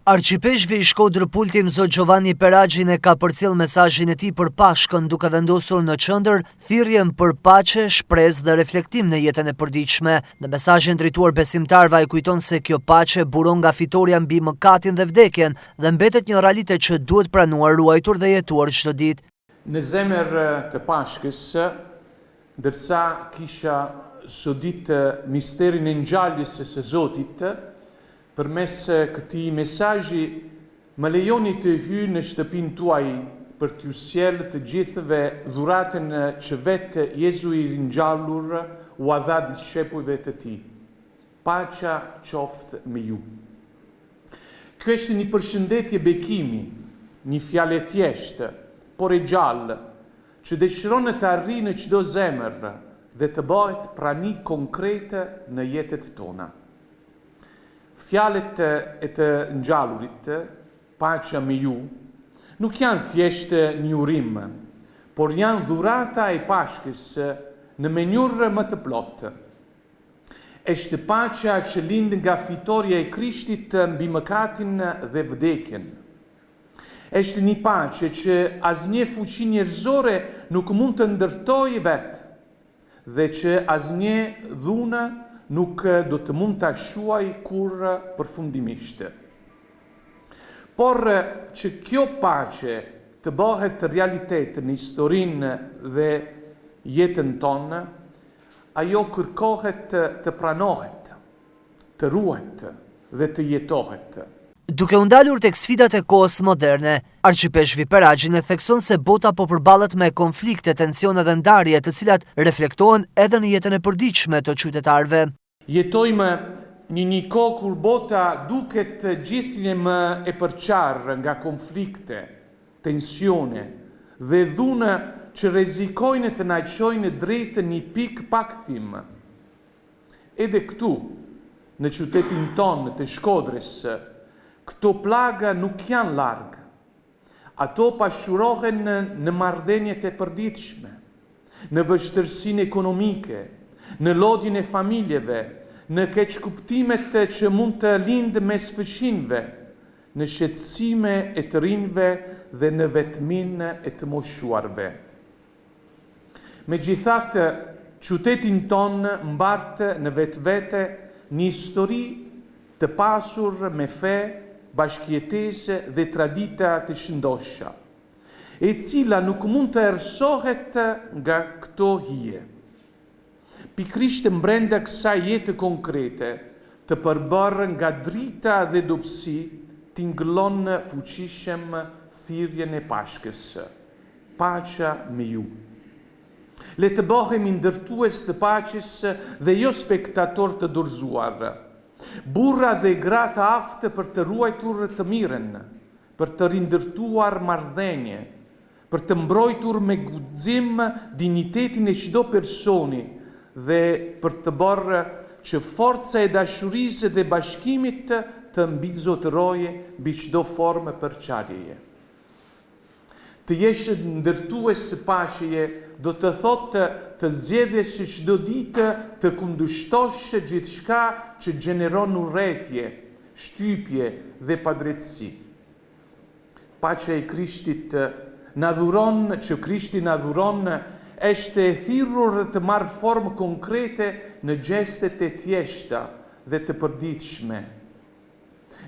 Arqipeshvi i Shkodër Pultim Zot Giovanni Peragjin ka përcjell mesazhin e tij për Pashkën, duke vendosur në qendër thirrjen për paqe, shpresë dhe reflektim në jetën e përditshme. Në mesazhin drejtuar besimtarëve ai kujton se kjo paqe buron nga fitoria mbi mëkatin dhe vdekjen dhe mbetet një realitet që duhet pranuar, ruajtur dhe jetuar çdo ditë. Në zemër të Pashkës, ndërsa kisha sodit misterin e ngjalljes së Zotit, përmes këtij mesazhi më lejoni të hyj në shtëpinë tuaj për t'ju sjellë të gjithëve dhuratën që vetë Jezu i ringjallur u dha discepujve të tij. Paqja qoftë me ju. Kjo është një përshëndetje bekimi, një fjalë thjeshtë, por e gjallë, që dëshiron të arrijë në çdo zemër dhe të bëhet prani konkrete në jetët tona. Fjalët e të ngjallurit, paqja me ju, nuk janë thjesht një urim, por janë dhurata e Pashkës në mënyrë më të plotë. Është paqja që lind nga fitoria e Krishtit mbi mëkatin dhe vdekjen. Është një paqe që asnjë fuqi njerëzore nuk mund të ndërtojë vetë, dhe që asnjë dhunë nuk do të mund të shuaj kur përfundimisht. Por që kjo paqe të bëhet realitet në historinë dhe jetën tonë, ajo kërkohet të pranohet, të ruhet dhe të jetohet. Duke u ndalur tek sfidat e kohës moderne, Arqipeshvi Peragjin e thekson se bota po përballet me konflikte, tensione dhe ndarje të cilat reflektohen edhe në jetën e përditshme të qytetarëve. Jetojmë një kohë kur bota duket gjithnjë e përqarë nga konflikte, tensione dhe dhuna që rrezikojnë të na çojnë drejt një pikë pakthim. Edhe këtu, në qytetin tonë të Shkodrës, këto plaga nuk janë larg. Ato pashurohen në marrëdhëniet e përditshme, në vështirësinë ekonomike, në lodhjen e familjeve, në keqkuptimet që mund të lindë mes fëmijëve, në shqetësime e të rinjve dhe në vetminë e të moshuarve. Megjithatë, qytetin tonë mbart në vetvete një histori të pasur me fe, bashkëjetesë dhe tradita të shëndoshta, e cila nuk mund të erësohet nga këto hije. Pikrisht brenda kësaj jete konkrete, të përbërë nga drita dhe dobësi, tingëllon fuqishëm thirrjen e Pashkës. Paqja me ju. Le të bëhemi ndërtues të paqes dhe jo spektator të dorëzuar. Burra dhe gra të aftë për të ruajtur të mirën, për të rindërtuar marrëdhënie, për të mbrojtur me guxim dinjitetin e çdo personi dhe për të bërë që forca e dashurisë dhe bashkimit të mbizotëroje mbi çdo formë përçarjeje. Të jesh ndërtues së paqeje do të thotë të zgjedhësh çdo ditë të kundërshtosh gjithçka që gjeneron urrëtie, shtypje dhe padrejtësi. Paqja e Krishtit na dhuron, që Krishti na dhuron, është e thirrur të marrë formë konkrete në gjestet e thjeshta dhe të përditshme,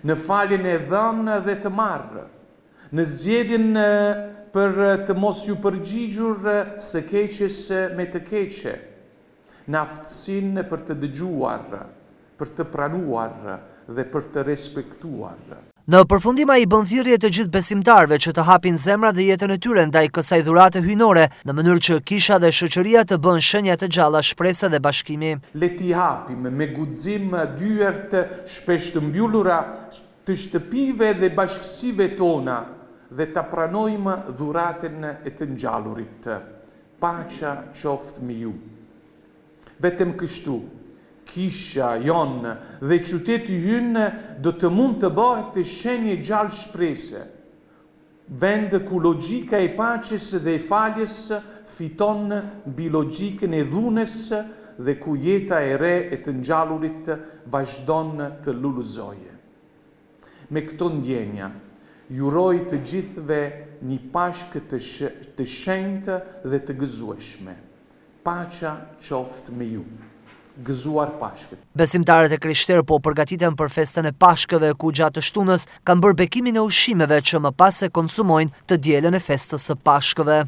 në faljen e dhënë dhe të marrë, në zgjedhjen për të mos ju përgjigjur së keqes me të keqe, në aftësinë për të dëgjuar, për të pranuar dhe për të respektuar. Në përfundim ai bën thirrje të gjithë besimtarëve që të hapin zemrat dhe jetën e tyre ndaj kësaj dhurate hyjnore, në mënyrë që kisha dhe shoqëria të bëjnë shenja të gjalla shprese dhe bashkimi. Le t'i hapim me guxim dyert shpesh të mbyllura të shtëpive dhe bashkësive tona dhe ta pranojmë dhuratën e të ngjallurit. Paqja qoftë me ju. Vetëm kështu, kisha jonë dhe qyteti ynë do të mund të bëhet shenjë gjallë shprese, vend ku logjika e paqes dhe e faljes fiton mbi logjikën e dhunës dhe ku jeta e re e të ngjallurit vazhdon të lulëzojë. Me këto ndjenja, juroj të gjithëve një Pashkë të shenjtë dhe të gëzueshme. Paqja qoftë me ju. Gëzuar Pashkët. Besimtarët e krishterë po përgatiten për festën e Pashkëve, ku gjatë shtunës kanë bërë bekimin e ushqimeve që më pas e konsumojnë të dielën e festës së Pashkëve.